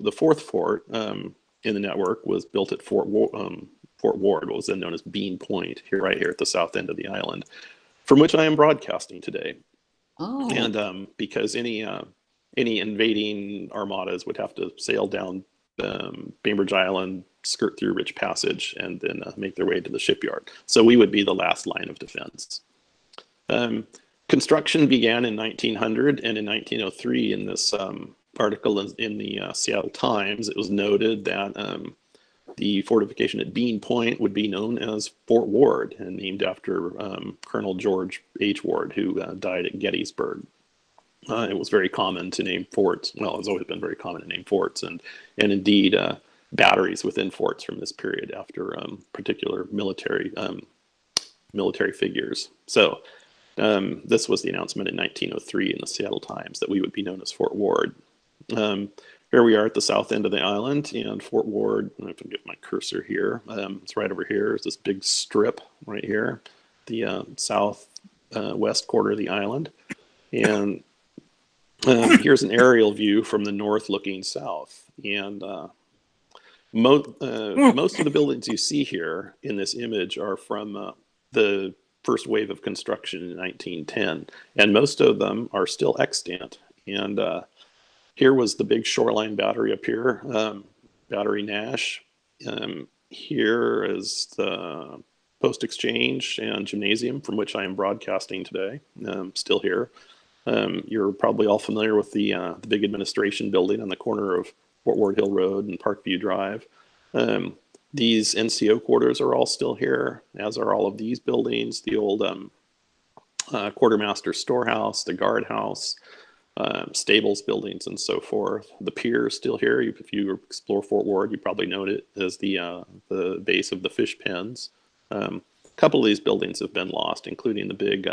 the fourth fort in the network was built at Fort Worden, what was then known as Bean Point, right here at the south end of the island, from which I am broadcasting today. Oh. And because any invading armadas would have to sail down Bainbridge Island, skirt through Rich Passage, and then make their way to the shipyard. So we would be the last line of defense. Construction began in 1900, and in 1903, in this article in the Seattle Times, it was noted that the fortification at Bean Point would be known as Fort Ward, and named after Colonel George H. Ward, who died at Gettysburg. It was very common to name forts. Well, it's always been very common to name forts, and indeed batteries within forts from this period after particular military figures. So this was the announcement in 1903 in the Seattle Times that we would be known as Fort Ward. Here we are at the south end of the island, and Fort Ward, I can get my cursor here, it's right over here. There's this big strip right here, the southwest quarter of the island. And here's an aerial view from the north looking south. And most of the buildings you see here in this image are from the first wave of construction in 1910. And most of them are still extant. And here was the big shoreline battery up here, Battery Nash. Here is the Post Exchange and Gymnasium from which I am broadcasting today, still here. You're probably all familiar with the big administration building on the corner of Fort Ward Hill Road and Parkview Drive. These NCO quarters are all still here, as are all of these buildings, the old quartermaster storehouse, the guardhouse, stables buildings, and so forth. The pier is still here. If you explore Fort Ward, you probably know it as the base of the fish pens. A couple of these buildings have been lost, including the big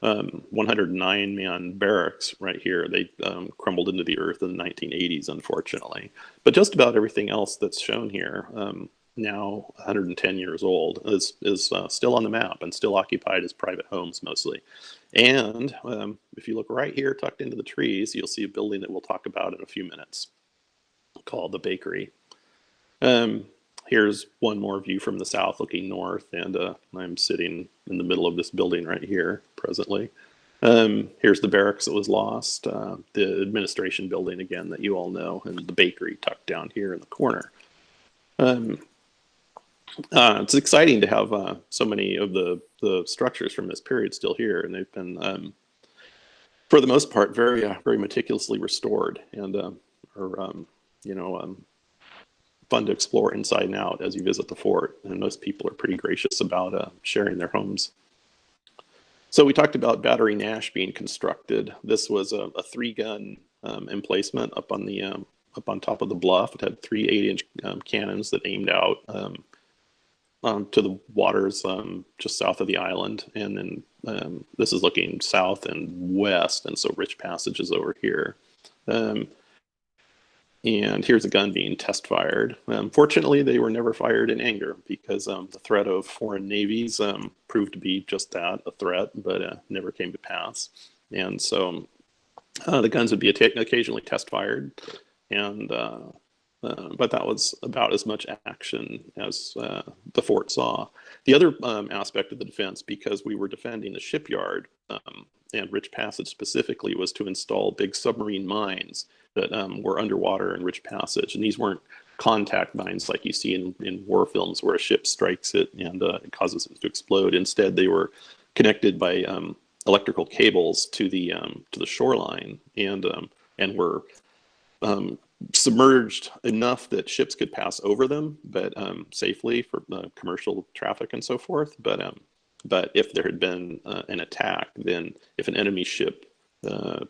109-man barracks right here. They crumbled into the earth in the 1980s, unfortunately. But just about everything else that's shown here, now 110 years old, is still on the map and still occupied as private homes mostly. And if you look right here, tucked into the trees, you'll see a building that we'll talk about in a few minutes called the Bakery. Here's one more view from the south looking north, and I'm sitting in the middle of this building right here presently. Here's the barracks that was lost, the administration building again that you all know, and the bakery tucked down here in the corner. It's exciting to have so many of the structures from this period still here, and they've been, for the most part, very meticulously restored, and are fun to explore inside and out as you visit the fort. And most people are pretty gracious about sharing their homes. So we talked about Battery Nash being constructed. This was a 3-gun emplacement up on top of the bluff. It had 3 8-inch cannons that aimed out to the waters just south of the island. And then this is looking south and west, and so Rich Passage is over here. And here's a gun being test fired. Fortunately, they were never fired in anger, because the threat of foreign navies proved to be just that, a threat, but never came to pass. And so the guns would be occasionally test fired, and but that was about as much action as the fort saw. The other aspect of the defense, because we were defending the shipyard and Rich Passage specifically, was to install big submarine mines that were underwater in Rich Passage. And these weren't contact mines like you see in war films where a ship strikes it and it causes it to explode. Instead, they were connected by electrical cables to the shoreline, and were submerged enough that ships could pass over them, but safely for commercial traffic and so forth. But if there had been an attack, then if an enemy ship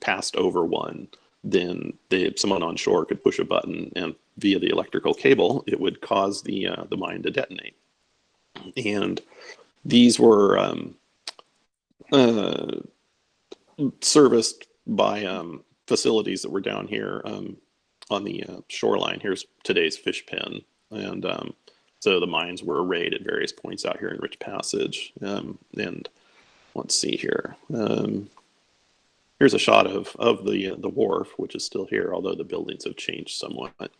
passed over one, then someone on shore could push a button, and via the electrical cable, it would cause the mine to detonate. And these were serviced by facilities that were down here on the shoreline. Here's today's fish pen, and so the mines were arrayed at various points out here in Rich Passage. And let's see here. Here's a shot of the wharf, which is still here, although the buildings have changed somewhat.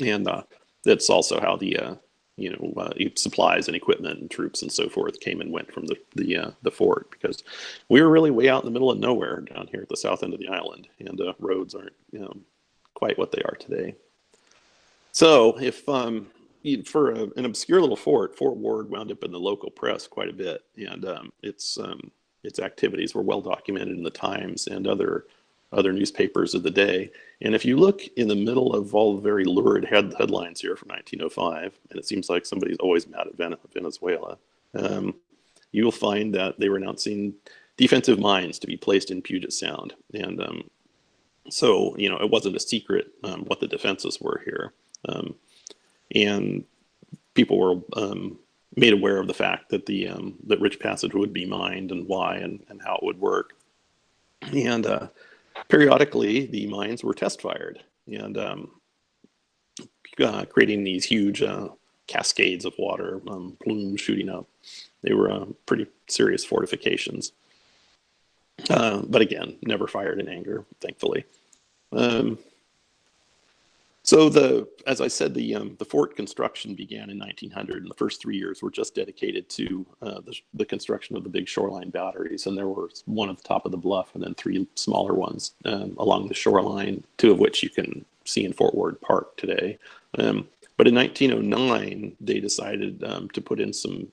And that's also how the supplies and equipment and troops and so forth came and went from the fort, because we were really way out in the middle of nowhere down here at the south end of the island, and roads aren't quite what they are today. So if for an obscure little fort, Fort Ward wound up in the local press quite a bit, and its activities were well documented in the Times and other newspapers of the day. And if you look in the middle of all the very lurid headlines here from 1905, and it seems like somebody's always mad at Venezuela, you will find that they were announcing defensive mines to be placed in Puget Sound. And so, it wasn't a secret what the defenses were here. And people were made aware of the fact that that Rich Passage would be mined and why and how it would work. And periodically, the mines were test fired and creating these huge cascades of water, plumes shooting up. They were pretty serious fortifications. But again, never fired in anger, thankfully. So as I said, the fort construction began in 1900, and the first 3 years were just dedicated to the construction of the big shoreline batteries. And there was one at the top of the bluff, and then 3 smaller ones along the shoreline, 2 of which you can see in Fort Ward Park today. But in 1909, they decided to put in some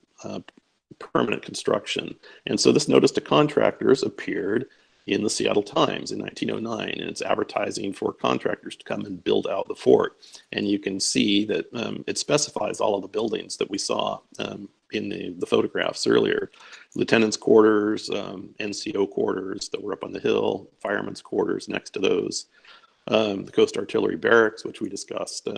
permanent construction. And so this notice to contractors appeared in the Seattle Times in 1909, and it's advertising for contractors to come and build out the fort. And you can see that it specifies all of the buildings that we saw in the photographs earlier. Lieutenant's quarters, NCO quarters that were up on the hill, firemen's quarters next to those. The Coast Artillery Barracks, which we discussed,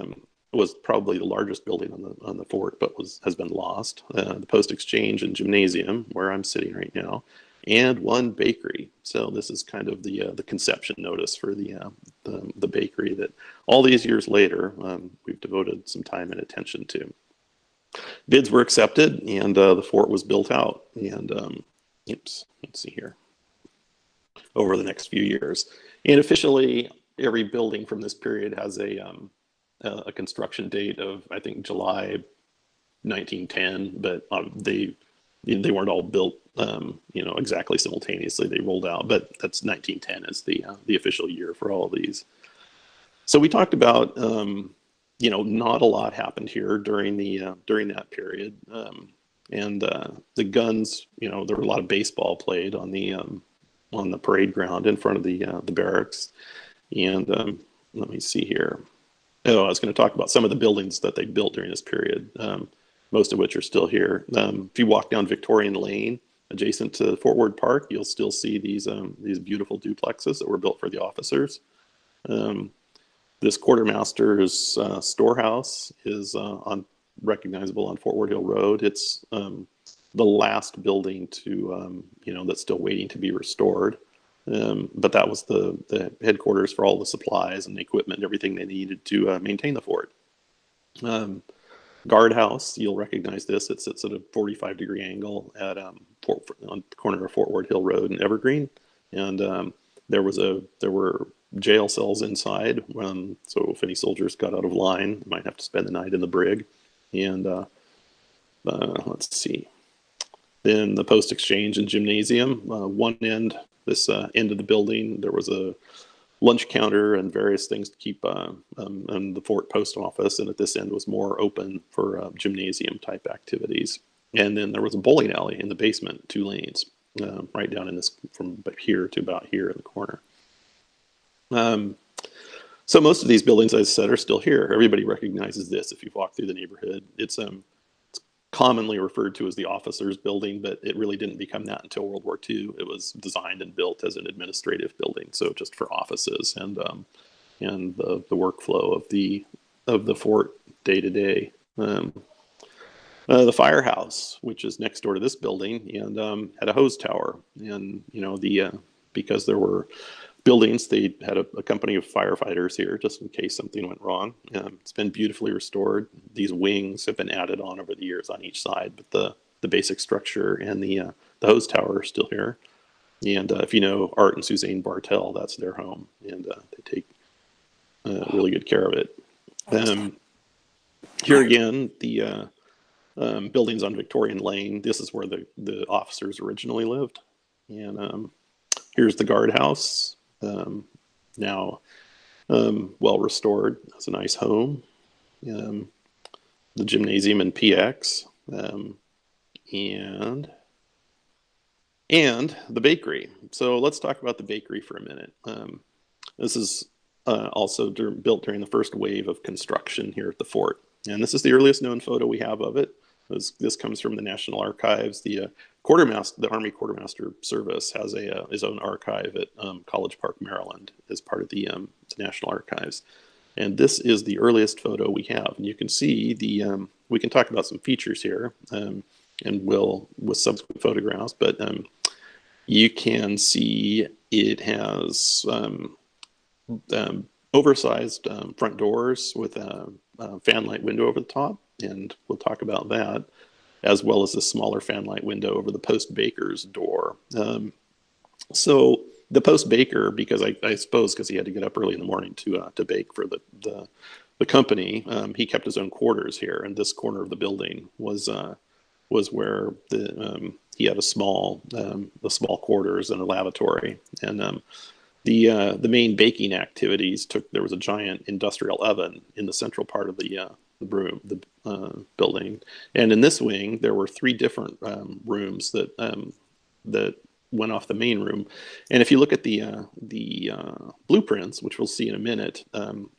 was probably the largest building on the fort, but has been lost. The Post Exchange and Gymnasium, where I'm sitting right now, and 1 bakery. So this is kind of the conception notice for the bakery that all these years later we've devoted some time and attention to. Bids were accepted, and the fort was built out. And let's see here, over the next few years. And officially, every building from this period has a construction date of, I think, July 1910, but they weren't all built exactly simultaneously. They rolled out, but that's 1910 is the official year for all of these. So we talked about not a lot happened here during that period, and the guns, there were a lot of baseball played on the parade ground in front of the barracks. And let me see here. Oh, I was going to talk about some of the buildings that they built during this period, most of which are still here. If you walk down Victorian Lane, adjacent to Fort Ward Park, you'll still see these beautiful duplexes that were built for the officers. This quartermaster's storehouse is recognizable on Fort Ward Hill Road. It's the last building to that's still waiting to be restored. But that was the headquarters for all the supplies and the equipment and everything they needed to maintain the fort. Guardhouse, you'll recognize this. It sits at a 45-degree angle at on the corner of Fort Ward Hill Road and Evergreen. And there were jail cells inside. So if any soldiers got out of line, they might have to spend the night in the brig. And let's see. Then the Post Exchange and Gymnasium, one end. This end of the building, there was a lunch counter and various things to keep and the fort post office. And at this end was more open for gymnasium type activities. And then there was a bowling alley in the basement, 2 lanes, right down in this, from here to about here in the corner. So most of these buildings, as I said, are still here. Everybody recognizes this if you've walked through the neighborhood. It's commonly referred to as the officers' building, but it really didn't become that until World War II. It was designed and built as an administrative building, so just for offices and the workflow of the fort day to day. The firehouse, which is next door to this building, and had a hose tower, and because there were buildings, they had a company of firefighters here just in case something went wrong. It's been beautifully restored. These wings have been added on over the years on each side, but the basic structure and the hose tower are still here. And if you know Art and Suzanne Bartel, that's their home, and they take really good care of it. Here again, the buildings on Victorian Lane. This is where the officers originally lived. And here's the guardhouse, now well restored. It's a nice home. The gymnasium and PX, and the bakery. So let's talk about the bakery for a minute. This is also built during the first wave of construction here at the fort. And this is the earliest known photo we have of it. This comes from the National Archives. The Army Quartermaster Service has his own archive at College Park, Maryland, as part of the National Archives. And this is the earliest photo we have. And you can see we can talk about some features here, and with subsequent photographs, but you can see it has oversized front doors with a fanlight window over the top, and we'll talk about that, as well as a smaller fanlight window over the post baker's door. So the post baker, because I suppose because he had to get up early in the morning to bake for the company, he kept his own quarters here, and this corner of the building was where he had a small quarters and a lavatory. And the main baking activities there was a giant industrial oven in the central part of the building, and in this wing there were 3 different rooms that went off the main room. And if you look at the blueprints, which we'll see in a minute,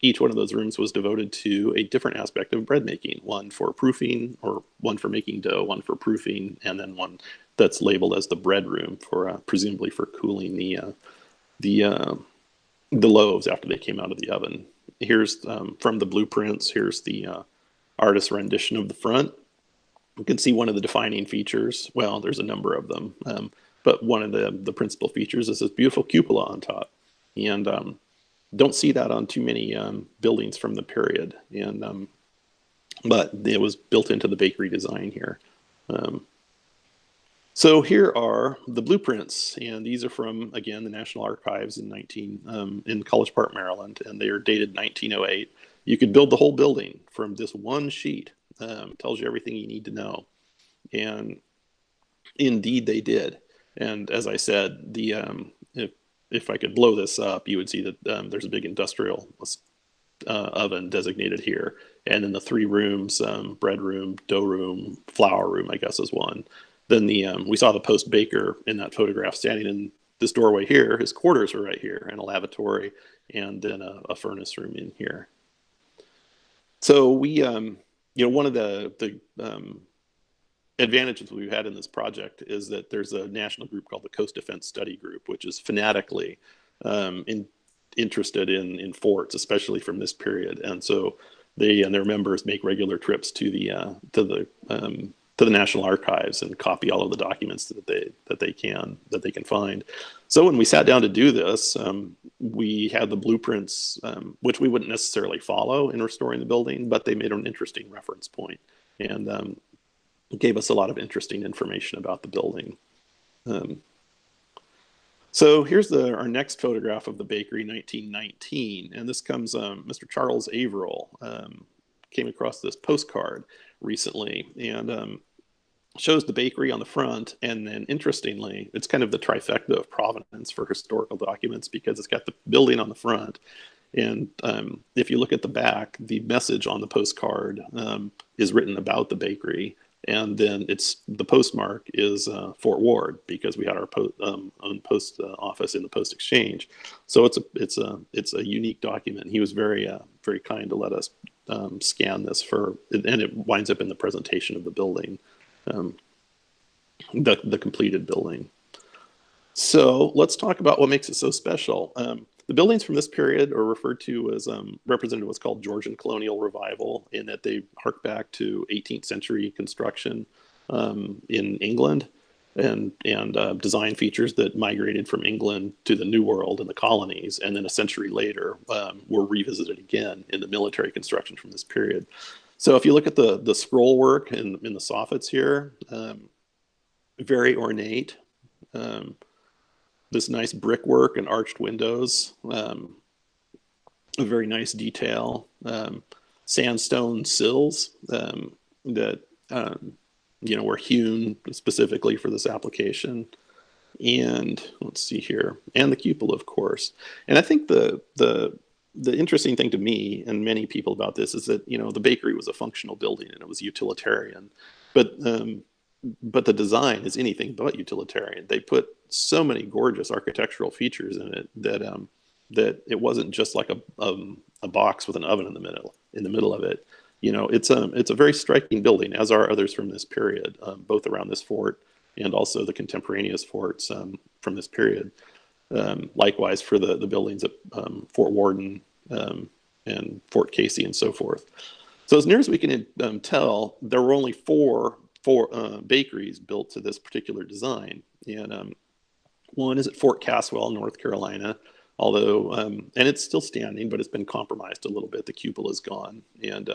each one of those rooms was devoted to a different aspect of bread making. One for proofing, or one for making dough, one for proofing, and then one that's labeled as the bread room for presumably for cooling the loaves after they came out of the oven. Here's from the blueprints. Here's the artist's rendition of the front. You can see one of the defining features. Well, there's a number of them, but one of the principal features is this beautiful cupola on top, and don't see that on too many buildings from the period. And but it was built into the bakery design here. So here are the blueprints, and these are from, again, the National Archives in College Park, Maryland, and they are dated 1908. You could build the whole building from this one sheet. Tells you everything you need to know, and indeed they did. And as I said, if I could blow this up, you would see that there's a big industrial oven designated here, and then the 3 rooms: bread room, dough room, flour room, I guess, is one. Then we saw the post baker in that photograph standing in this doorway here. His quarters were right here, and a lavatory, and then a furnace room in here. So we, one of the advantages we've had in this project is that there's a national group called the Coast Defense Study Group, which is fanatically interested in forts, especially from this period. And so they and their members make regular trips to the National Archives and copy all of the documents that they can find. So when we sat down to do this, we had the blueprints, which we wouldn't necessarily follow in restoring the building, but they made an interesting reference point, and gave us a lot of interesting information about the building. So here's our next photograph of the bakery, 1919, and this comes, Mr. Charles Averill came across this postcard recently, and shows the bakery on the front, and then interestingly, it's kind of the trifecta of provenance for historical documents, because it's got the building on the front, and if you look at the back, the message on the postcard is written about the bakery, and then the postmark is Fort Ward, because we had our own post office in the Post Exchange. So it's a unique document. He was very very kind to let us scan this and it winds up in the presentation of the building, the completed building. So let's talk about what makes it so special. The buildings from this period are referred to as represented what's called Georgian Colonial Revival, in that they hark back to 18th century construction in England, and design features that migrated from England to the New World and the colonies, and then a century later were revisited again in the military construction from this period. So if you look at the scroll work in the soffits here, very ornate. this nice brickwork and arched windows, a very nice detail, sandstone sills that were hewn specifically for this application. And let's see here, and the cupola, of course. And I think the interesting thing to me and many people about this is that the bakery was a functional building and it was utilitarian, but the design is anything but utilitarian. They put so many gorgeous architectural features in it that it wasn't just like a box with an oven in the middle of it. It's a very striking building, as are others from this period, both around this fort and also the contemporaneous forts from this period. Likewise for the buildings at Fort Worden and Fort Casey and so forth. So as near as we can tell, there were only four bakeries built to this particular design. And one is at Fort Caswell, North Carolina, although, and it's still standing, but it's been compromised a little bit. The cupola is gone, and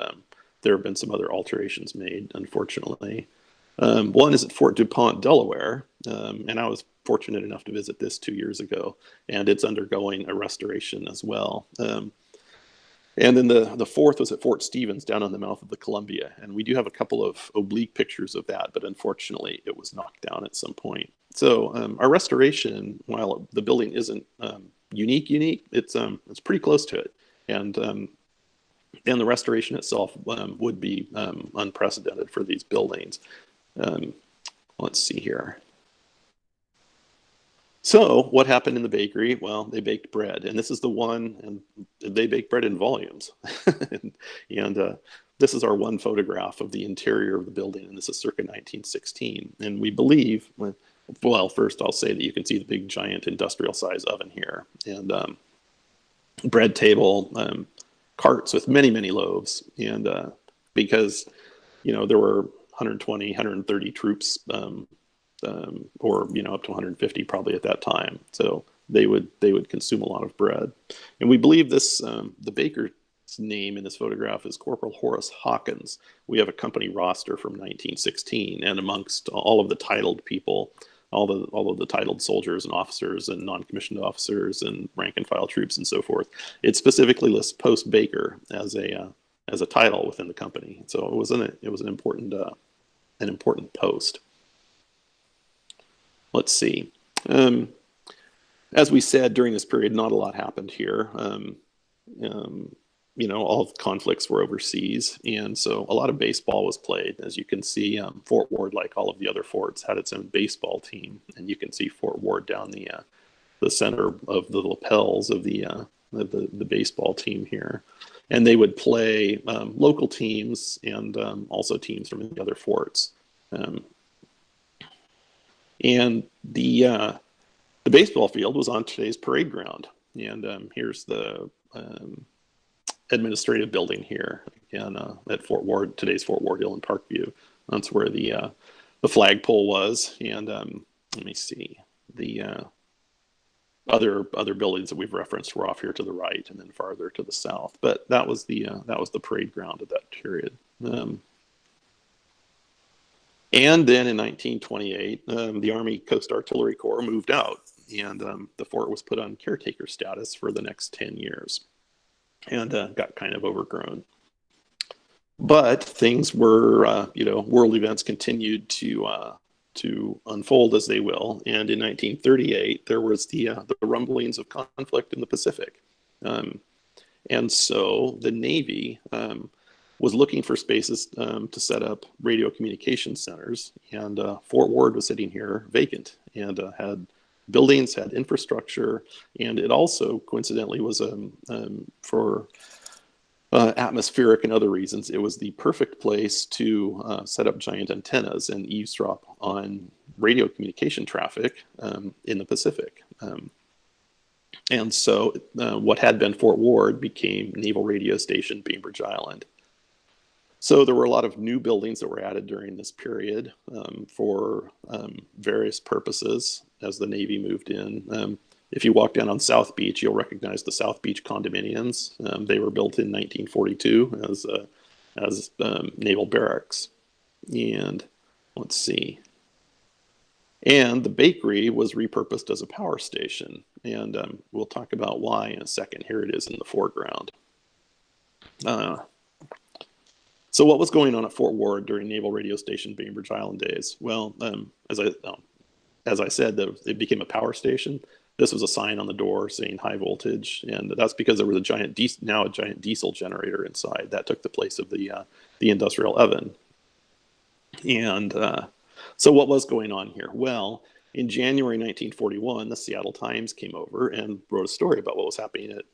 there have been some other alterations made, unfortunately. One is at Fort DuPont, Delaware, and I was fortunate enough to visit this 2 years ago, and it's undergoing a restoration as well. And then the fourth was at Fort Stevens down on the mouth of the Columbia, and we do have a couple of oblique pictures of that, but unfortunately it was knocked down at some point. So our restoration, while the building isn't unique, it's pretty close to it, and the restoration itself would be unprecedented for these buildings. Let's see here. So what happened in the bakery? Well, they baked bread, and this is the one, and they baked bread in volumes. and this is our one photograph of the interior of the building, and this is circa 1916. And we believe, well, first I'll say that you can see the big giant industrial size oven here, and bread table, carts with many, many loaves. And because, there were 120, 130 troops, or up to 150 probably at that time. So they would consume a lot of bread. And we believe this, the baker's name in this photograph is Corporal Horace Hawkins. We have a company roster from 1916, and amongst all of the titled people, all of the titled soldiers and officers and non-commissioned officers and rank and file troops and so forth, it specifically lists post baker as a title within the company. So it was an important post. Let's see. As we said, during this period, not a lot happened here. All of the conflicts were overseas, and so a lot of baseball was played. As you can see, Fort Ward, like all of the other forts, had its own baseball team, and you can see Fort Ward down the center of the lapels of the baseball team here. And they would play local teams and also teams from the other forts. And the baseball field was on today's parade ground. And here's the administrative building here again at Fort Ward, today's Fort Ward Hill and Parkview. That's where the flagpole was. And let me see, the other buildings that we've referenced were off here to the right and then farther to the south. But that was the parade ground of that period. And then in 1928, the Army Coast Artillery Corps moved out, and the fort was put on caretaker status for the next 10 years and got kind of overgrown. But things were, world events continued to unfold as they will. And in 1938, there was the rumblings of conflict in the Pacific. And so the Navy was looking for spaces to set up radio communication centers, and Fort Ward was sitting here vacant and had buildings, had infrastructure, and it also coincidentally was for atmospheric and other reasons, it was the perfect place to set up giant antennas and eavesdrop on radio communication traffic in the Pacific. And so what had been Fort Ward became Naval Radio Station Bainbridge Island. So there were a lot of new buildings that were added during this period for various purposes as the Navy moved in. If you walk down on South Beach, you'll recognize the South Beach condominiums. They were built in 1942 as naval barracks. And let's see. And the bakery was repurposed as a power station. And we'll talk about why in a second. Here it is in the foreground. So what was going on at Fort Ward during Naval Radio Station Bainbridge Island days? Well, as I said, it became a power station. This was a sign on the door saying high voltage, and that's because there was a giant diesel generator inside that took the place of the industrial oven. And so what was going on here? Well, in January 1941, the Seattle Times came over and wrote a story about what was happening at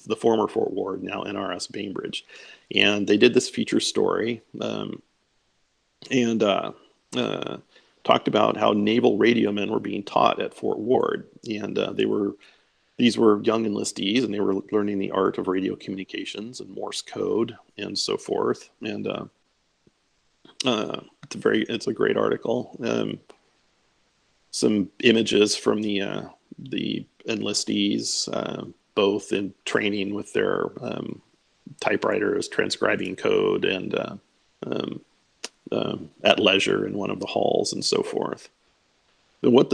the former Fort Ward, now NRS Bainbridge. And they did this feature story and talked about how naval radiomen were being taught at Fort Ward. And these were young enlistees, and they were learning the art of radio communications and Morse code and so forth. And it's a great article. Some images from the enlistees, both in training with their typewriters, transcribing code, and at leisure in one of the halls and so forth. And what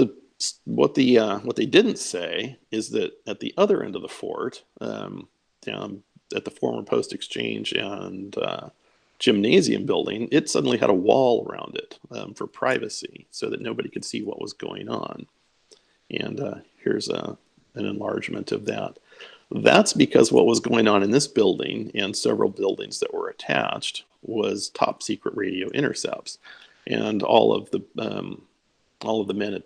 they didn't say is that at the other end of the fort, down at the former Post Exchange and gymnasium building, it suddenly had a wall around it for privacy, so that nobody could see what was going on. And here's an enlargement of that. That's because what was going on in this building and several buildings that were attached was top secret radio intercepts, and all of the men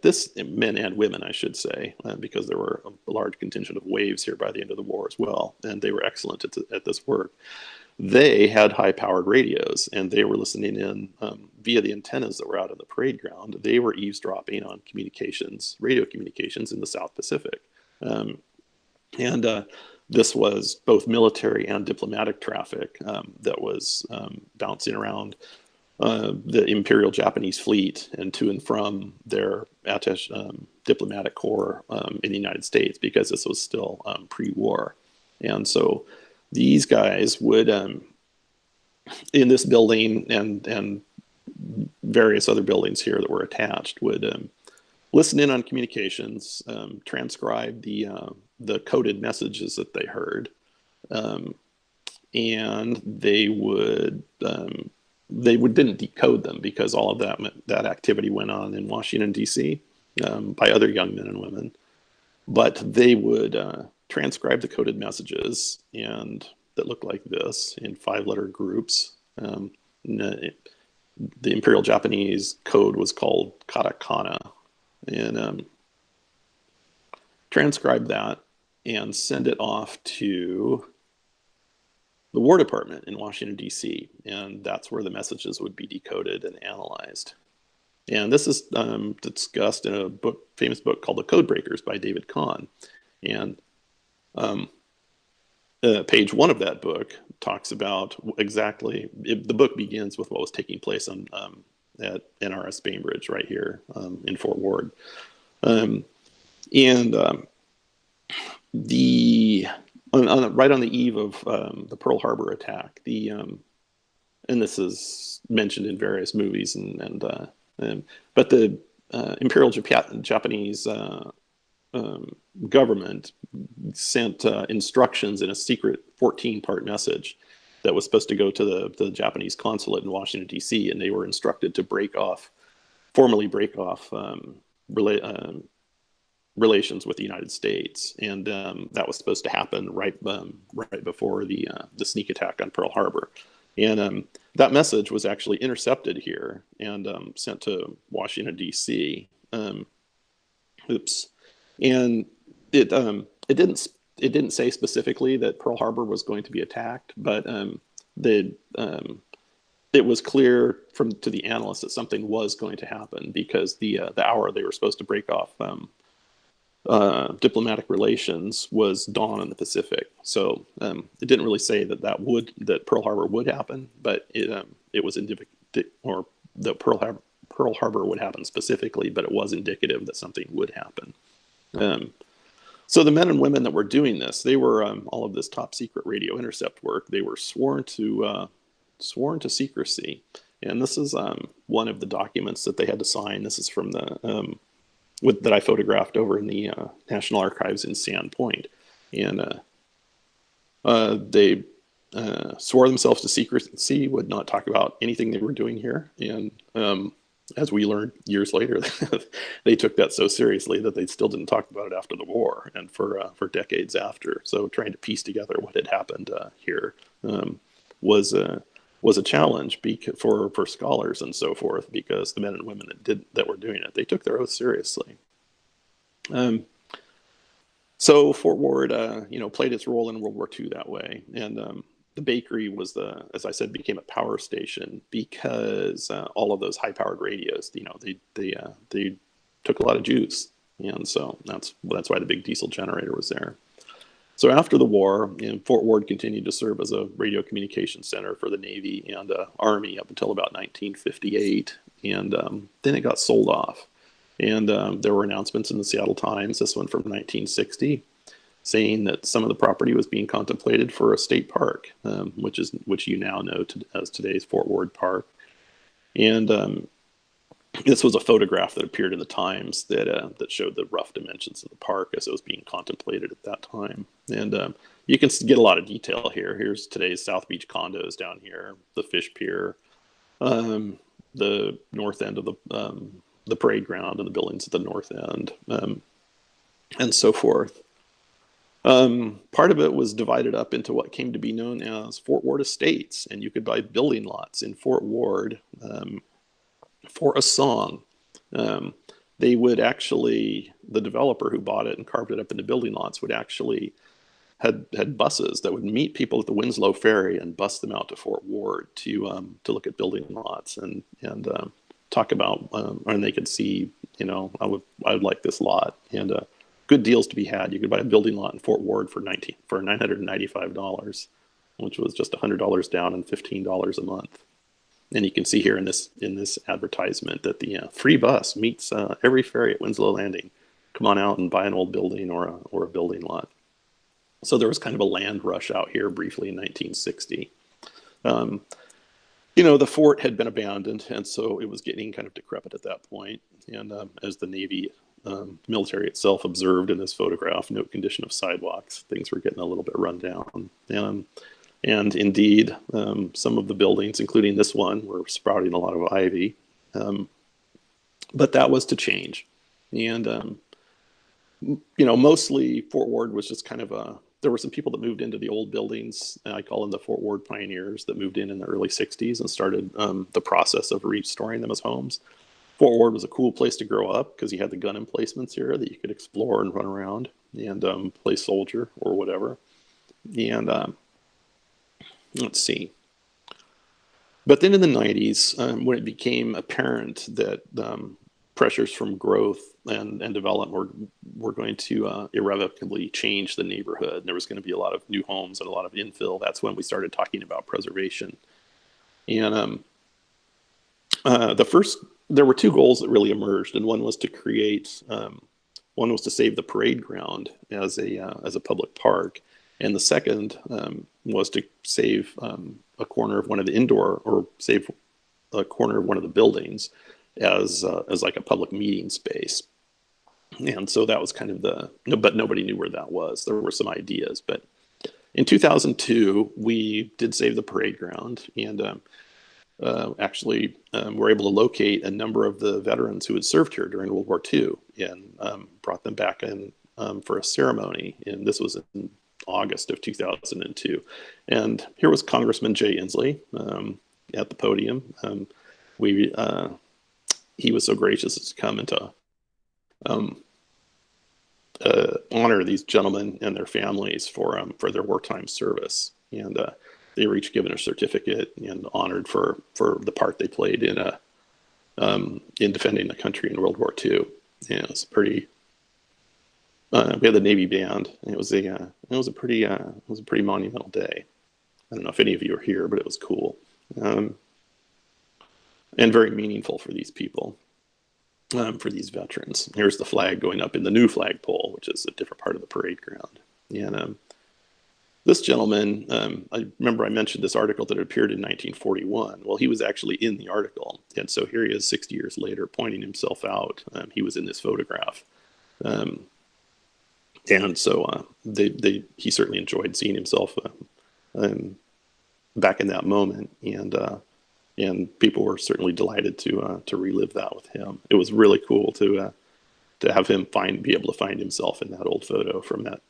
and women, I should say, because there were a large contingent of waves here by the end of the war as well, and they were excellent at this work. They had high-powered radios, and they were listening in via the antennas that were out on the parade ground. They were eavesdropping on radio communications in the South Pacific. This was both military and diplomatic traffic that was bouncing around the Imperial Japanese fleet and to and from their diplomatic corps in the United States, because this was still pre-war. And so these guys would, in this building and various other buildings here that were attached, would listen in on communications, transcribe the coded messages that they heard, and they didn't decode them, because all of that activity went on in Washington, D.C. By other young men and women. But they would transcribe the coded messages, and that looked like this in 5-letter groups. The Imperial Japanese code was called katakana, and transcribe that and send it off to the War Department in Washington, D.C., and that's where the messages would be decoded and analyzed. And this is discussed in a famous book called The Codebreakers by David Kahn. And page 1 of that book talks about exactly, the book begins with what was taking place at NRS Bainbridge right here in Fort Ward. Right on the eve of the Pearl Harbor attack, and this is mentioned in various movies, but the Imperial Japanese government sent instructions in a secret 14-part message that was supposed to go to the Japanese consulate in Washington, D.C., and they were instructed to formally break off relations with the United States, and that was supposed to happen right before the sneak attack on Pearl Harbor. And that message was actually intercepted here and sent to Washington, D.C. And it didn't say specifically that Pearl Harbor was going to be attacked, but it was clear to the analysts that something was going to happen, because the hour they were supposed to break off diplomatic relations was dawn in the Pacific. So it didn't really say that Pearl Harbor would happen, but it was or that Pearl Harbor would happen specifically, but it was indicative that something would happen. So the men and women that were doing this, they were all of this top secret radio intercept work. They were sworn to secrecy, and this is one of the documents that they had to sign. This is from the that I photographed over in the National Archives in Sandpoint, and they swore themselves to secrecy, would not talk about anything they were doing here, and as we learned years later, they took that so seriously that they still didn't talk about it after the war and for decades after. So trying to piece together what had happened here was a challenge for scholars and so forth, because the men and women that were doing it, they took their oath seriously. So Fort Ward, played its role in World War II that way, and the bakery was as I said, became a power station because all of those high-powered radios, they took a lot of juice, and so that's why the big diesel generator was there. So after the war, Fort Ward continued to serve as a radio communication center for the Navy and Army up until about 1958, and then it got sold off. And there were announcements in the Seattle Times, this one from 1960, saying that some of the property was being contemplated for a state park, which you now know as today's Fort Ward Park. And this was a photograph that appeared in the Times that showed the rough dimensions of the park as it was being contemplated at that time. And you can get a lot of detail here. Here's today's South Beach condos down here, the fish pier, the north end of the parade ground and the buildings at the north end, and so forth. Part of it was divided up into what came to be known as Fort Ward Estates, and you could buy building lots in Fort Ward for a song. They would actually, the developer who bought it and carved it up into building lots would actually had buses that would meet people at the Winslow Ferry and bus them out to Fort Ward to look at building lots and talk about, and they could see, I would like this lot, and good deals to be had. You could buy a building lot in Fort Ward for $995, which was just $100 down and $15 a month. And you can see here in this advertisement that the free bus meets every ferry at Winslow Landing. Come on out and buy an old building or a building lot. So there was kind of a land rush out here briefly in 1960. The fort had been abandoned, and so it was getting kind of decrepit at that point. And as the Navy military itself observed in this photograph, no condition of sidewalks, things were getting a little bit run down. And indeed, some of the buildings, including this one, were sprouting a lot of ivy. But that was to change. And, mostly Fort Ward was just kind of there were some people that moved into the old buildings. I call them the Fort Ward pioneers that moved in the early 60s and started the process of restoring them as homes. Fort Ward was a cool place to grow up because you had the gun emplacements here that you could explore and run around and play soldier or whatever. And let's see. But then in the 90s, when it became apparent that pressures from growth and development were going to irrevocably change the neighborhood, and there was going to be a lot of new homes and a lot of infill, that's when we started talking about preservation. And there were two goals that really emerged, and one was to save the parade ground as a public park, and the second was to save a corner of one of the save a corner of one of the buildings as like a public meeting space. And so that was kind of but nobody knew where that was. There were some ideas, but in 2002 we did save the parade ground, and actually were able to locate a number of the veterans who had served here during World War II and brought them back in for a ceremony. And this was in August of 2002. And here was Congressman Jay Inslee at the podium. He was so gracious as to come and to honor these gentlemen and their families for their wartime service. And they were each given a certificate and honored for the part they played in defending the country in World War II. And it was pretty. We had the Navy band. And it was a pretty monumental day. I don't know if any of you were here, but it was cool, and very meaningful for these people, for these veterans. Here's the flag going up in the new flagpole, which is a different part of the parade ground. And This gentleman, I remember I mentioned this article that appeared in 1941. Well, he was actually in the article. And so here he is 60 years later pointing himself out. He was in this photograph. And so he certainly enjoyed seeing himself back in that moment. And people were certainly delighted to relive that with him. It was really cool to have him be able to find himself in that old photo from that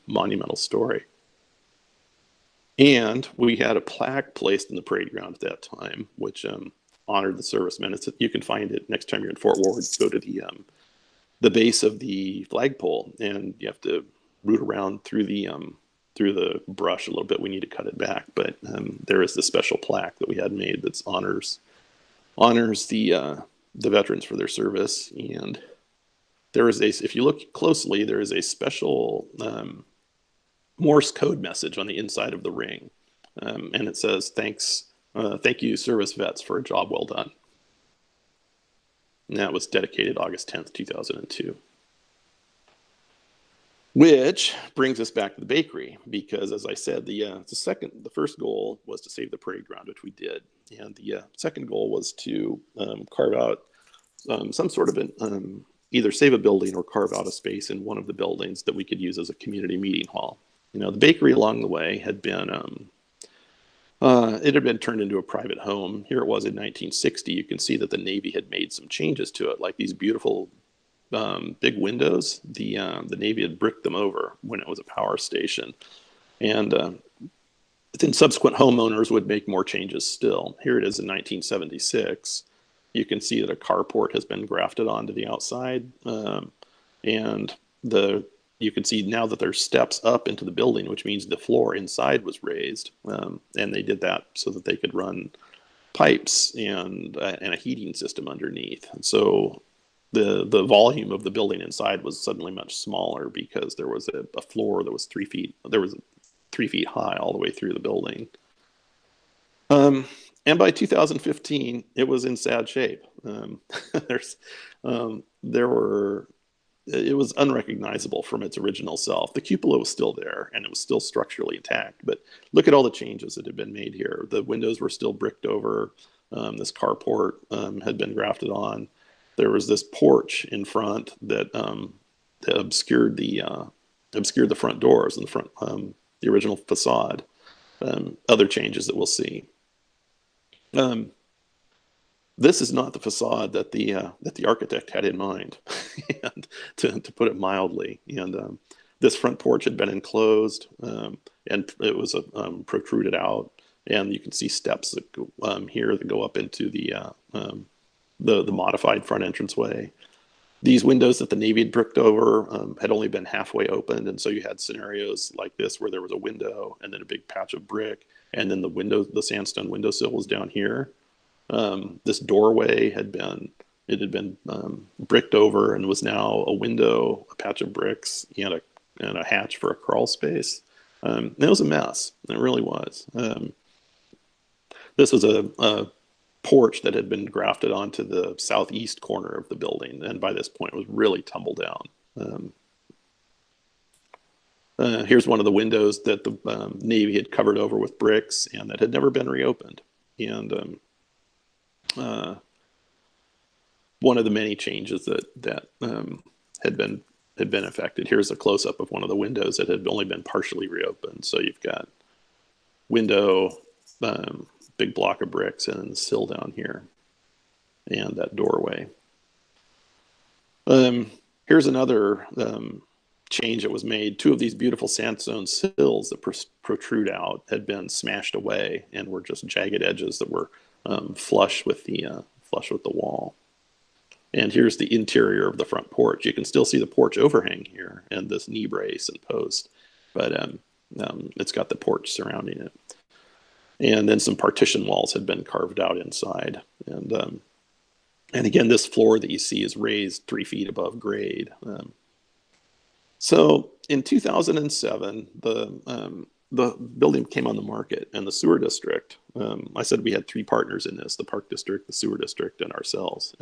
monumental story. And we had a plaque placed in the parade ground at that time, which honored the servicemen. You can find it next time you're in Fort Worden. Go to the base of the flagpole, and you have to root around through the brush a little bit. We need to cut it back, but there is this special plaque that we had made that honors the veterans for their service. And there is if you look closely, there is a special Morse code message on the inside of the ring, and it says, thank you, service vets, for a job well done. And that was dedicated August 10th, 2002. Which brings us back to the bakery, because as I said, the first goal was to save the parade ground, which we did. And the second goal was to carve out some sort of either save a building or carve out a space in one of the buildings that we could use as a community meeting hall. The bakery along the way had been, it had been turned into a private home. Here it was in 1960. You can see that the Navy had made some changes to it, like these beautiful big windows. The Navy had bricked them over when it was a power station. And then subsequent homeowners would make more changes still. Here it is in 1976. You can see that a carport has been grafted onto the outside. And you can see now that there's steps up into the building, which means the floor inside was raised. And they did that so that they could run pipes and a heating system underneath. And so the volume of the building inside was suddenly much smaller, because there was a floor that was 3 feet. There was 3 feet high all the way through the building. And by 2015, it was in sad shape. It was unrecognizable from its original self. The cupola was still there, and it was still structurally intact. But look at all the changes that had been made here. The windows were still bricked over. This carport had been grafted on. There was this porch in front that obscured the front doors and the original facade. Other changes that we'll see. This is not the facade that the architect had in mind, and to put it mildly. And this front porch had been enclosed, and it was protruded out. And you can see steps that go here that go up into the modified front entranceway. These windows that the Navy had bricked over had only been halfway opened, and so you had scenarios like this where there was a window and then a big patch of brick, and then the sandstone windowsill was down here. This doorway had been bricked over and was now a window, a patch of bricks, and a hatch for a crawl space. It was a mess. It really was. This was a porch that had been grafted onto the southeast corner of the building, and by this point it was really tumbled down. Here's one of the windows that the Navy had covered over with bricks and that had never been reopened. And one of the many changes that had been affected. Here's a close-up of one of the windows that had only been partially reopened. So you've got window, big block of bricks, and then the sill down here, and that doorway. Here's another change that was made. Two of these beautiful sandstone sills that protrude out had been smashed away and were just jagged edges that were flush with the wall. And here's the interior of the front porch. You can still see the porch overhang here and this knee brace and post, but it's got the porch surrounding it. And then some partition walls had been carved out inside. And again, this floor that you see is raised 3 feet above grade. So in 2007, the building came on the market, and the sewer district, I said we had three partners in this: the park district, the sewer district, and ourselves.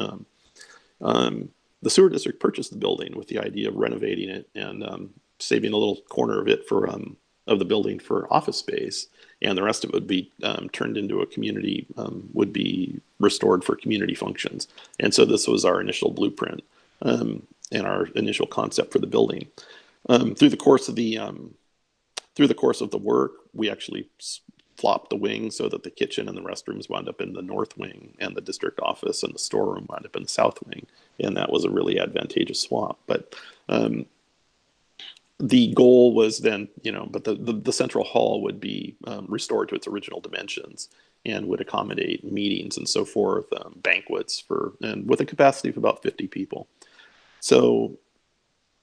The sewer district purchased the building with the idea of renovating it and saving a little corner of it for of the building for office space, and the rest of it would be turned into a community, would be restored for community functions. And so this was our initial blueprint and our initial concept for the building. Through the course of the work, we actually flopped the wing so that the kitchen and the restrooms wound up in the north wing, and the district office and the storeroom wound up in the south wing. And that was a really advantageous swap. But the goal was then, but the central hall would be restored to its original dimensions and would accommodate meetings and so forth, banquets and with a capacity of about 50 people. So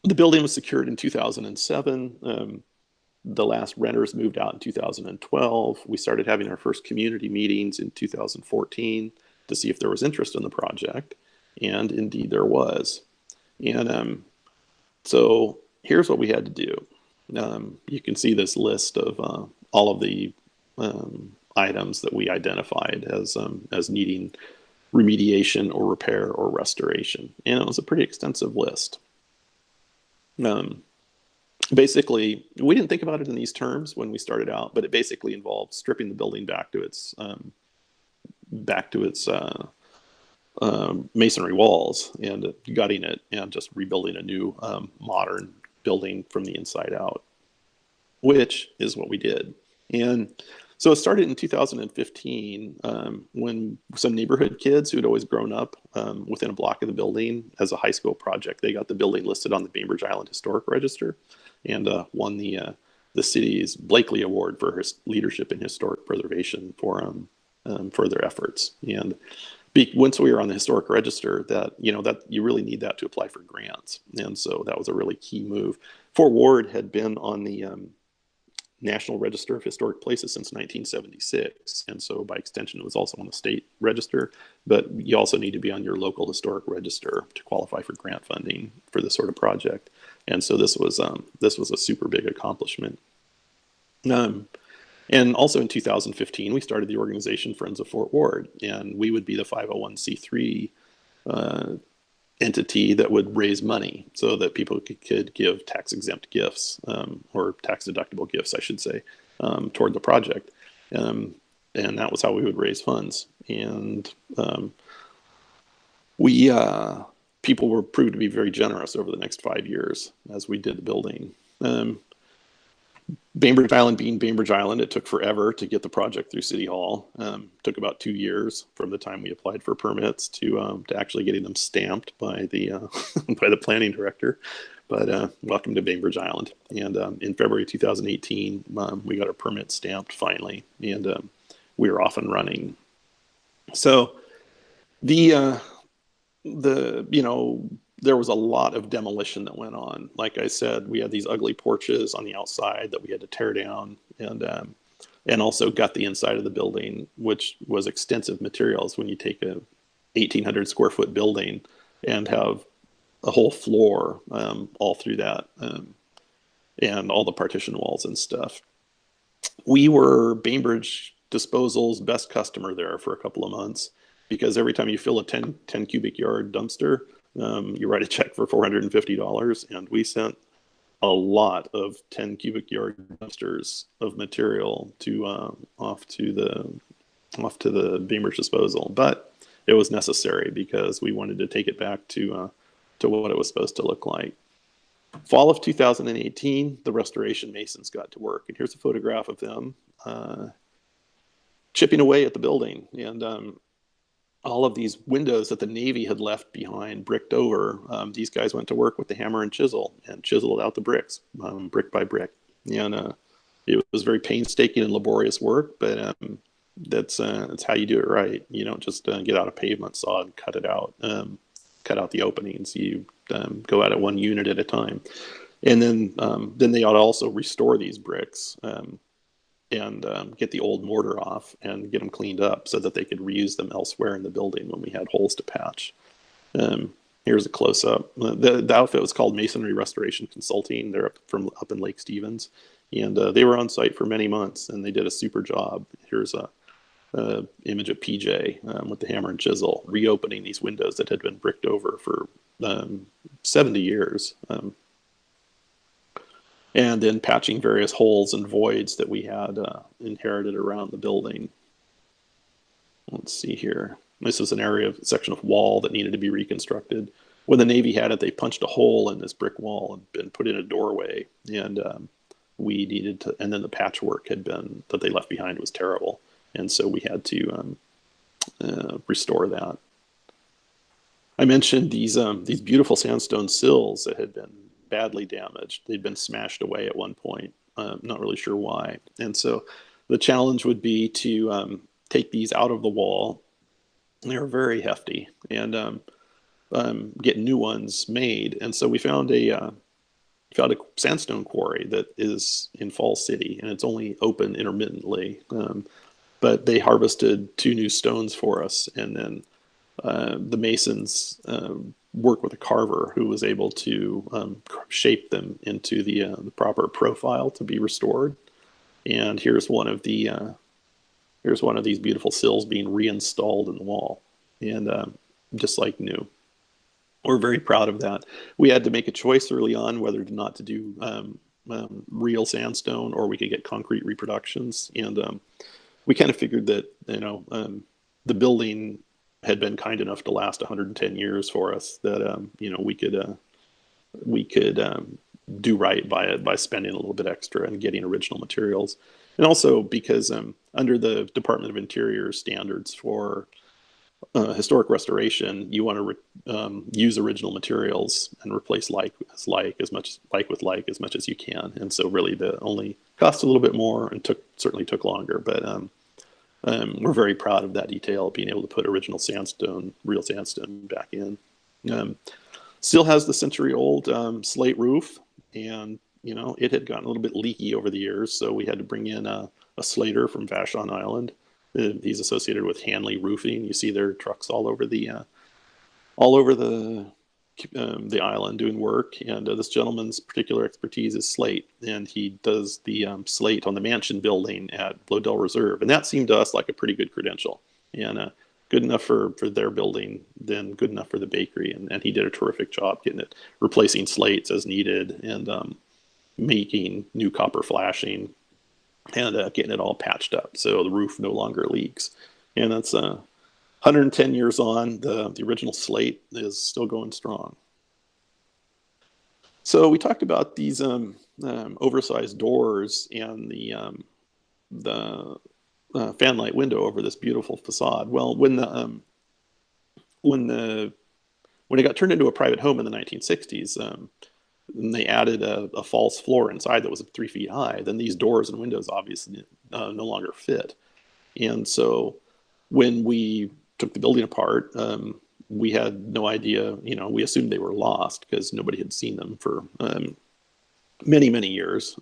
the building was secured in 2007. The last renters moved out in 2012. We started having our first community meetings in 2014 to see if there was interest in the project. And indeed there was. And so here's what we had to do. You can see this list of all of the items that we identified as needing remediation or repair or restoration. And it was a pretty extensive list. Basically, we didn't think about it in these terms when we started out, but it basically involved stripping the building back to its masonry walls and gutting it and just rebuilding a new modern building from the inside out, which is what we did. And so it started in 2015 when some neighborhood kids who had always grown up within a block of the building as a high school project, they got the building listed on the Bainbridge Island Historic Register and won the city's Blakely Award for his leadership in historic preservation for their efforts. And once we were on the historic register, that you really need that to apply for grants, and so that was a really key move. Fort Ward had been on the National Register of Historic Places since 1976, and so by extension it was also on the state register, but you also need to be on your local historic register to qualify for grant funding for this sort of project. And so this was a super big accomplishment. And also in 2015 we started the organization Friends of Fort Ward, and we would be the 501c3 entity that would raise money so that people could give tax-exempt gifts, or tax-deductible gifts, I should say, toward the project. And that was how we would raise funds. And people were proved to be very generous over the next 5 years as we did the building. Bainbridge Island being Bainbridge Island, it took forever to get the project through City Hall. Took about 2 years from the time we applied for permits to actually getting them stamped by the by the planning director. But welcome to Bainbridge Island. And in February 2018, we got our permit stamped finally, and we were off and running. So there was a lot of demolition that went on. Like I said, we had these ugly porches on the outside that we had to tear down, and also gut the inside of the building, which was extensive materials. When you take a 1,800 square foot building and have a whole floor all through that, and all the partition walls and stuff. We were Bainbridge Disposal's best customer there for a couple of months, because every time you fill a 10 cubic yard dumpster, you write a check for $450, and we sent a lot of 10 cubic yard dumpsters of material off to the Bainbridge Disposal. But it was necessary because we wanted to take it back to what it was supposed to look like. Fall of 2018, the restoration masons got to work, and here's a photograph of them chipping away at the building. And all of these windows that the Navy had left behind, bricked over, these guys went to work with the hammer and chisel and chiseled out the bricks, brick by brick. And it was very painstaking and laborious work, but that's how you do it right. You don't just get out a pavement saw and cut it out, cut out the openings. You go at it one unit at a time. And then they ought to also restore these bricks and get the old mortar off and get them cleaned up so that they could reuse them elsewhere in the building when we had holes to patch. Here's a close-up. The outfit was called Masonry Restoration Consulting. They're up in Lake Stevens, and they were on site for many months, and they did a super job. Here's a image of PJ with the hammer and chisel, reopening these windows that had been bricked over for 70 years. and then patching various holes and voids that we had inherited around the building. Let's see here. This is an section of wall that needed to be reconstructed. When the Navy had it, they punched a hole in this brick wall and put in a doorway. And we needed to, and then the patchwork that they left behind was terrible. And so we had to restore that. I mentioned these beautiful sandstone sills that had been badly damaged. They'd been smashed away at one point. Not really sure why. And so the challenge would be to take these out of the wall. They're very hefty, and get new ones made. And so we found a sandstone quarry that is in Falls City, and it's only open intermittently. But they harvested 2 new stones for us, and then the masons worked with a carver who was able to shape them into the proper profile to be restored. And here's one of these beautiful sills being reinstalled in the wall, and just like new. We're very proud of that. We had to make a choice early on whether or not to do real sandstone, or we could get concrete reproductions. And we kind of figured that the building had been kind enough to last 110 years for us that we could do right by it by spending a little bit extra and getting original materials. And also because under the Department of Interior standards for historic restoration, you want to use original materials and replace like with like as much as you can. And so really the only cost a little bit more and certainly took longer, but we're very proud of that detail, being able to put original sandstone, real sandstone back in. Still has the century-old slate roof, and it had gotten a little bit leaky over the years, so we had to bring in a slater from Vashon Island. He's associated with Hanley Roofing. You see their trucks all over the island doing work. And this gentleman's particular expertise is slate, and he does the slate on the mansion building at Lodell Reserve. And that seemed to us like a pretty good credential, and good enough for their building, then good enough for the bakery. And he did a terrific job getting it, replacing slates as needed, and making new copper flashing, and getting it all patched up so the roof no longer leaks. And that's 110 years on, the original slate is still going strong. So we talked about these oversized doors and the fanlight window over this beautiful facade. Well, when it got turned into a private home in the 1960s, and they added a false floor inside that was 3 feet high, then these doors and windows obviously no longer fit. And so when we took the building apart, we had no idea, we assumed they were lost because nobody had seen them for many, many years.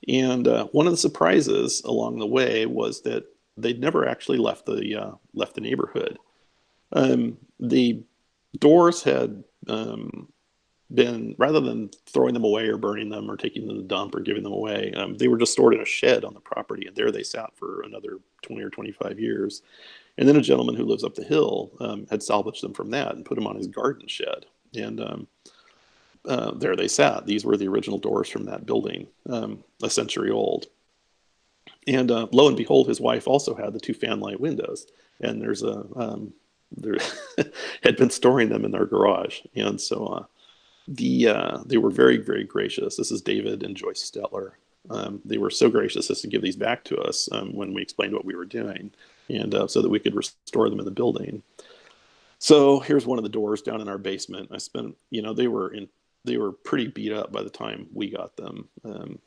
And one of the surprises along the way was that they'd never actually left the neighborhood. The doors had been, rather than throwing them away or burning them or taking them to the dump or giving them away, they were just stored in a shed on the property, and there they sat for another 20 or 25 years. And then a gentleman who lives up the hill had salvaged them from that and put them on his garden shed. And there they sat. These were the original doors from that building, a century old. And lo and behold, his wife also had the 2 fanlight windows, and there had been storing them in their garage. And so they were very, very gracious. This is David and Joyce Stetler. They were so gracious as to give these back to us when we explained what we were doing, and so that we could restore them in the building. So here's one of the doors down in our basement. They were pretty beat up by the time we got them.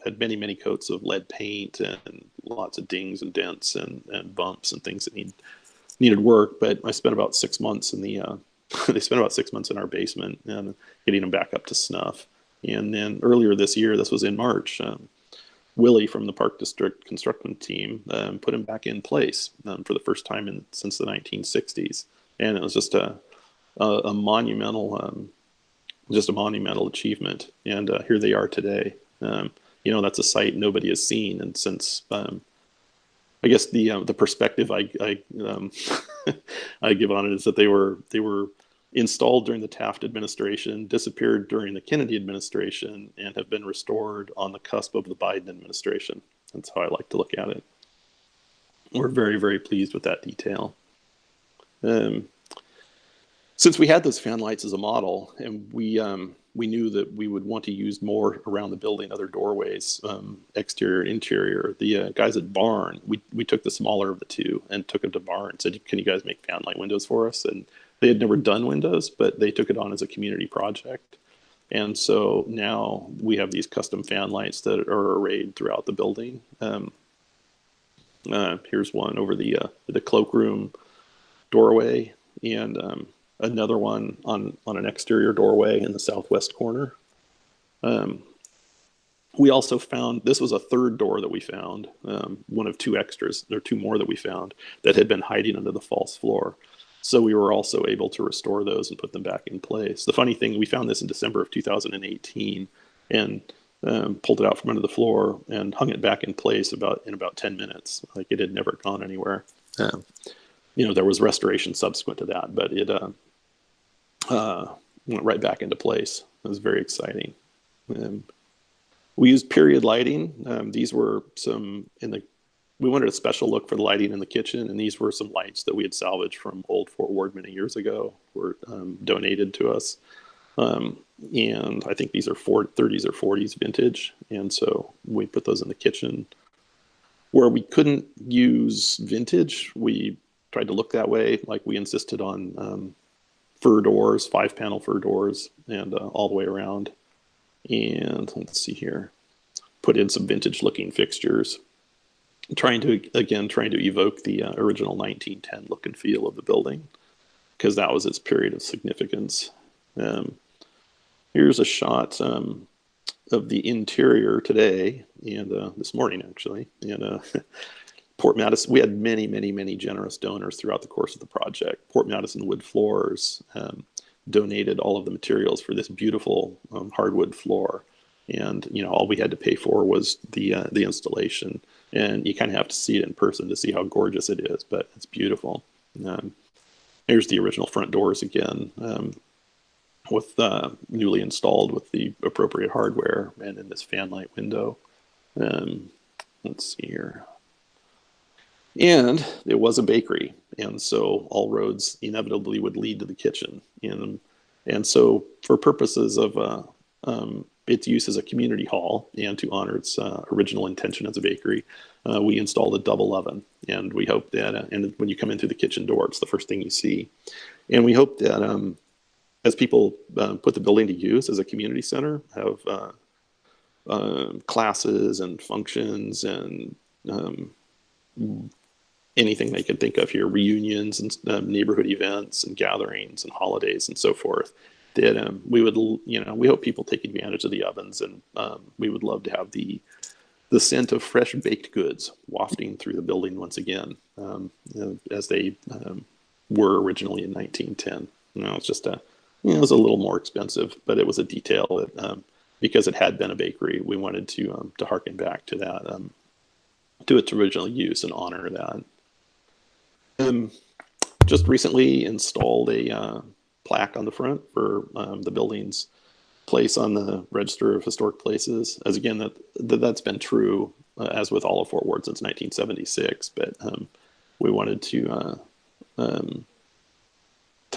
Had many, many coats of lead paint and lots of dings and dents and bumps and things that needed work. But I spent about 6 months they spent about 6 months in our basement and getting them back up to snuff. And then earlier this year, this was in March, Willie from the Park District construction team put him back in place for the first time since the 1960s. And it was just a monumental achievement. And here they are today. That's a site nobody has seen, and since I guess the perspective I I give on it is that they were installed during the Taft administration, disappeared during the Kennedy administration, and have been restored on the cusp of the Biden administration. That's how I like to look at it. We're very, very pleased with that detail. Since we had those fan lights as a model, and we knew that we would want to use more around the building, other doorways, exterior, interior. The guys at Barn, we took the smaller of the two and took them to Barn and said, "Can you guys make fan light windows for us?" And they had never done windows, but they took it on as a community project. And so now we have these custom fan lights that are arrayed throughout the building. Here's one over the cloakroom doorway, and another one on an exterior doorway in the southwest corner. We also found, this was a third door that we found, one of two extras, there are two more that we found that had been hiding under the false floor. So we were also able to restore those and put them back in place. The funny thing, we found this in December of 2018 and pulled it out from under the floor and hung it back in place in about 10 minutes. Like it had never gone anywhere. There was restoration subsequent to that, but it went right back into place. It was very exciting. We used period lighting. These were we wanted a special look for the lighting in the kitchen, and these were some lights that we had salvaged from old Fort Worden many years ago, were donated to us. And I think these are 30s or 40s vintage. And so we put those in the kitchen. Where we couldn't use vintage, we tried to look that way. Like we insisted on fir doors, 5-panel fir doors, and all the way around. And let's see here, put in some vintage looking fixtures, trying to evoke the original 1910 look and feel of the building, because that was its period of significance. Here's a shot of the interior today, and this morning actually, and Port Madison. We had many, many, many generous donors throughout the course of the project. Port Madison Wood Floors donated all of the materials for this beautiful hardwood floor, and all we had to pay for was the installation. And you kind of have to see it in person to see how gorgeous it is, but it's beautiful. Here's the original front doors again, with newly installed with the appropriate hardware, and in this fan light window. Let's see here. And it was a bakery, and so all roads inevitably would lead to the kitchen. And so for purposes of its use as a community hall and to honor its original intention as a bakery, we installed a double oven. And we hope that, and when you come in through the kitchen door, it's the first thing you see. And we hope that as people put the building to use as a community center, have classes and functions and anything they can think of here, reunions and neighborhood events and gatherings and holidays and so forth, that we hope people take advantage of the ovens, and we would love to have the scent of fresh baked goods wafting through the building once again, as they were originally in 1910. It's just it was a little more expensive, but it was a detail that because it had been a bakery, we wanted to harken back to that, to its original use and honor that. Just recently installed a plaque on the front for the building's place on the Register of Historic Places. As again, that's been true as with all of Fort Worden since 1976, but we wanted to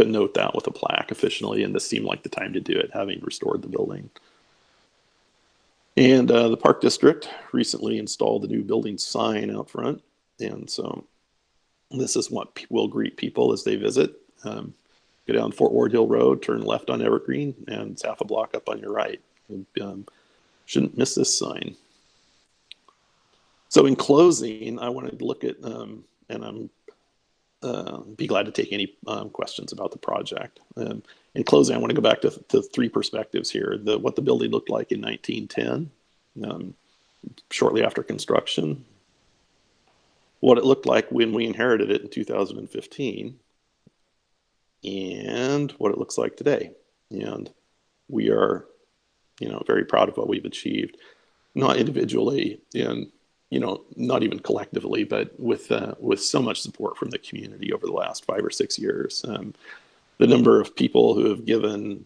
note that with a plaque officially, and this seemed like the time to do it, having restored the building. And the Park District recently installed the new building sign out front, and so this is what will greet people as they visit. Go down Fort Ward Hill Road, turn left on Evergreen, and it's half a block up on your right. Shouldn't miss this sign. So in closing, I wanted to look at, and I'm be glad to take any questions about the project. In closing, I want to go back to three perspectives here. What the building looked like in 1910, shortly after construction, what it looked like when we inherited it in 2015, and what it looks like today. And we are, very proud of what we've achieved, not individually and, not even collectively, but with so much support from the community over the last 5 or 6 years. the number of people who have given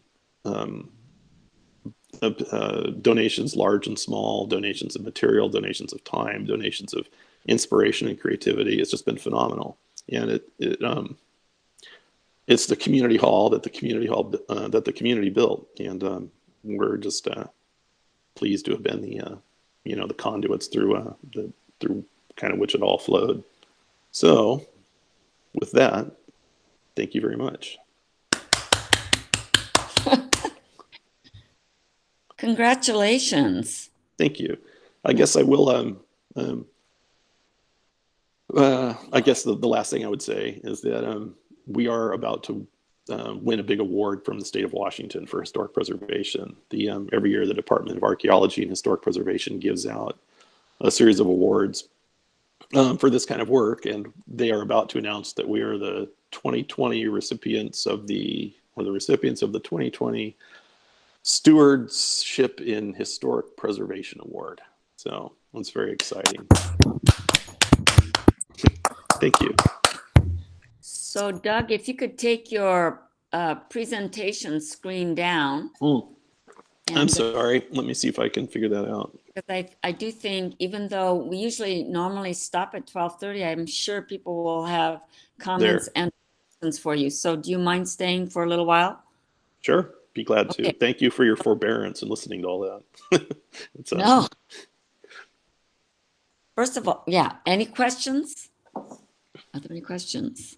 donations, large and small, donations of material, donations of time, donations of inspiration and creativity. It's just been phenomenal. And it's the community hall that the community built, and we're just pleased to have been the conduits through kind of which it all flowed. So, with that, thank you very much. Congratulations. Thank you. I guess I will. I guess the last thing I would say is that we are about to win a big award from the state of Washington for historic preservation. Every year, the Department of Archaeology and Historic Preservation gives out a series of awards for this kind of work, and they are about to announce that we are the 2020 recipients of the 2020 Stewardship in Historic Preservation Award. So it's very exciting. Thank you. So Doug, if you could take your presentation screen down. I'm sorry. Let me see if I can figure that out. Because I do think, even though we usually normally stop at 12:30, I'm sure people will have comments and questions for you. So do you mind staying for a little while? Sure. Be glad to. Thank you for your forbearance and listening to all that. No. First of all, yeah. Any questions? Are there any questions?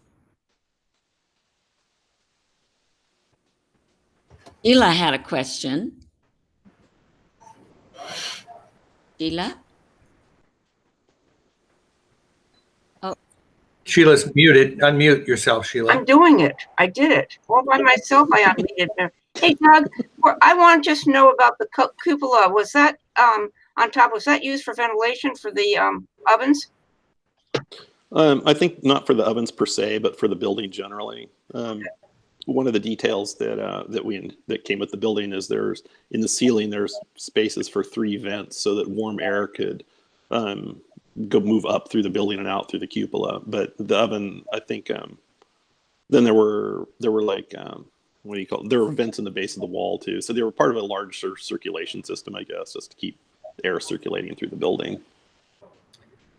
Sheila had a question. Sheila? Oh. Sheila's muted. Unmute yourself, Sheila. I'm doing it. I did it. All by myself, I unmuted. Hey, Doug, I want to just know about the cupola. Was that on top? Was that used for ventilation for the ovens? I think not for the ovens per se, but for the building generally. One of the details that came with the building is there's in the ceiling there's spaces for 3 vents so that warm air could go move up through the building and out through the cupola. But the oven, I think, then there were like what do you call it? There were vents in the base of the wall too, so they were part of a large circulation system, I guess, just to keep air circulating through the building.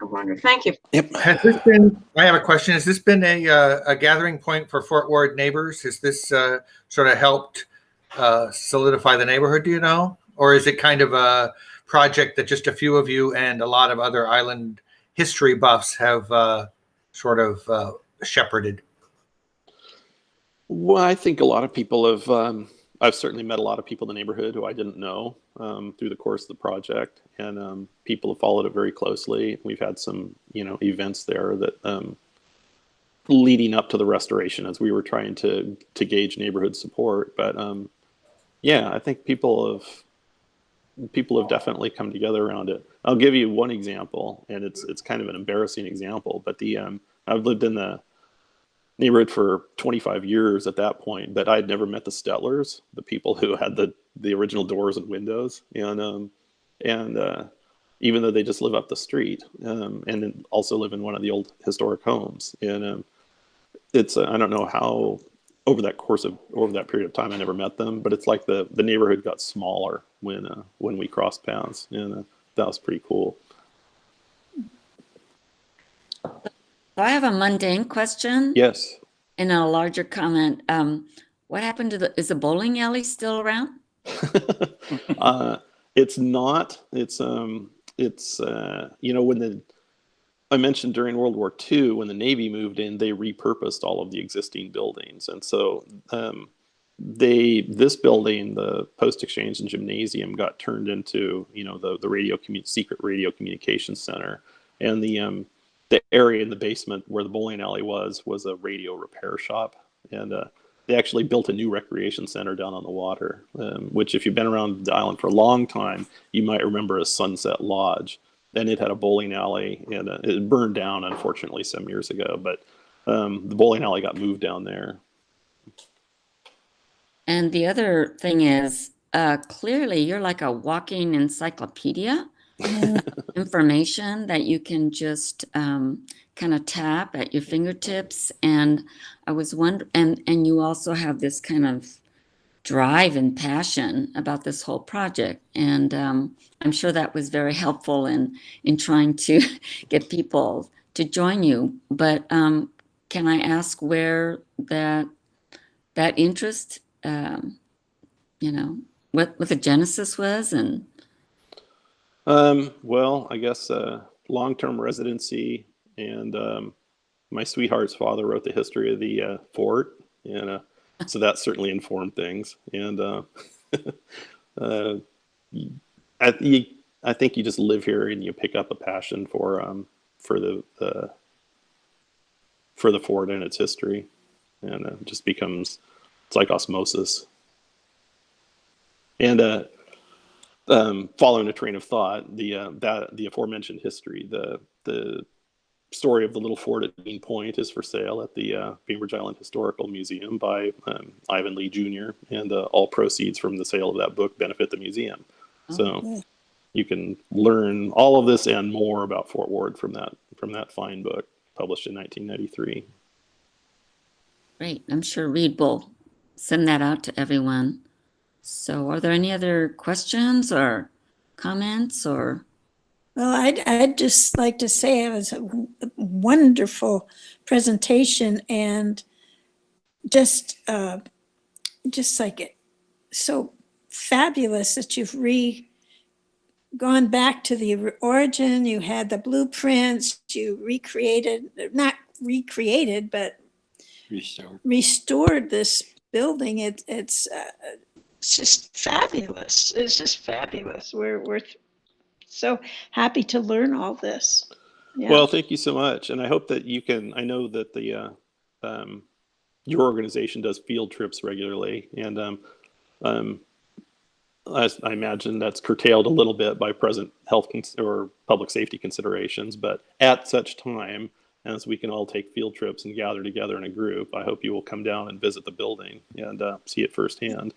I wonder. Thank you. Yep. Has this been? I have a question. Has this been a gathering point for Fort Ward neighbors? Has this sort of helped solidify the neighborhood? Do you know, or is it kind of a project that just a few of you and a lot of other island history buffs have sort of shepherded? Well, I think a lot of people have. I've certainly met a lot of people in the neighborhood who I didn't know through the course of the project, and people have followed it very closely. We've had some, events there that leading up to the restoration as we were trying to gauge neighborhood support. But yeah, I think people have definitely come together around it. I'll give you one example, and it's kind of an embarrassing example, but I've lived in the neighborhood for 25 years at that point, but I'd never met the Stetlers, the people who had the original doors and windows, and even though they just live up the street, and also live in one of the old historic homes, and it's I don't know how over that period of time I never met them, but it's like the neighborhood got smaller when we crossed paths, and that was pretty cool. I have a mundane question. Yes. And a larger comment. What happened to is the bowling alley still around? It's not. It's when I mentioned during World War II, when the Navy moved in, they repurposed all of the existing buildings, and so this building, the Post Exchange and Gymnasium, got turned into the secret radio communications center, and the area in the basement where the bowling alley was a radio repair shop, and they actually built a new recreation center down on the water, which if you've been around the island for a long time, you might remember as Sunset Lodge. And it had a bowling alley, and it burned down, unfortunately, some years ago, but the bowling alley got moved down there. And the other thing is, clearly you're like a walking encyclopedia. information that you can just kind of tap at your fingertips. And I was wondering, and you also have this kind of drive and passion about this whole project. And I'm sure that was very helpful in trying to get people to join you. But can I ask where that interest, what the genesis was? And well, I guess long-term residency, and my sweetheart's father wrote the history of the fort, and so that certainly informed things. And I think you just live here and you pick up a passion for the fort and its history, and it just becomes, it's like osmosis. And following a train of thought, the aforementioned history, the story of the little fort at Dean Point is for sale at the Bainbridge Island Historical Museum by Ivan Lee Jr., and all proceeds from the sale of that book benefit the museum. So you can learn all of this and more about Fort Ward from that fine book published in 1993. Great. I'm sure Reed will send that out to everyone. So are there any other questions or comments or? Well, I'd just like to say it was a wonderful presentation, and just like it, so fabulous that you've gone back to the origin. You had the blueprints, you not recreated, but restored this building. It's just fabulous. It's just fabulous. We're so happy to learn all this. Yeah. Well, thank you so much, and I hope that you can. I know that the your organization does field trips regularly, and I imagine that's curtailed a little bit by present health or public safety considerations. But at such time as we can all take field trips and gather together in a group, I hope you will come down and visit the building and see it firsthand.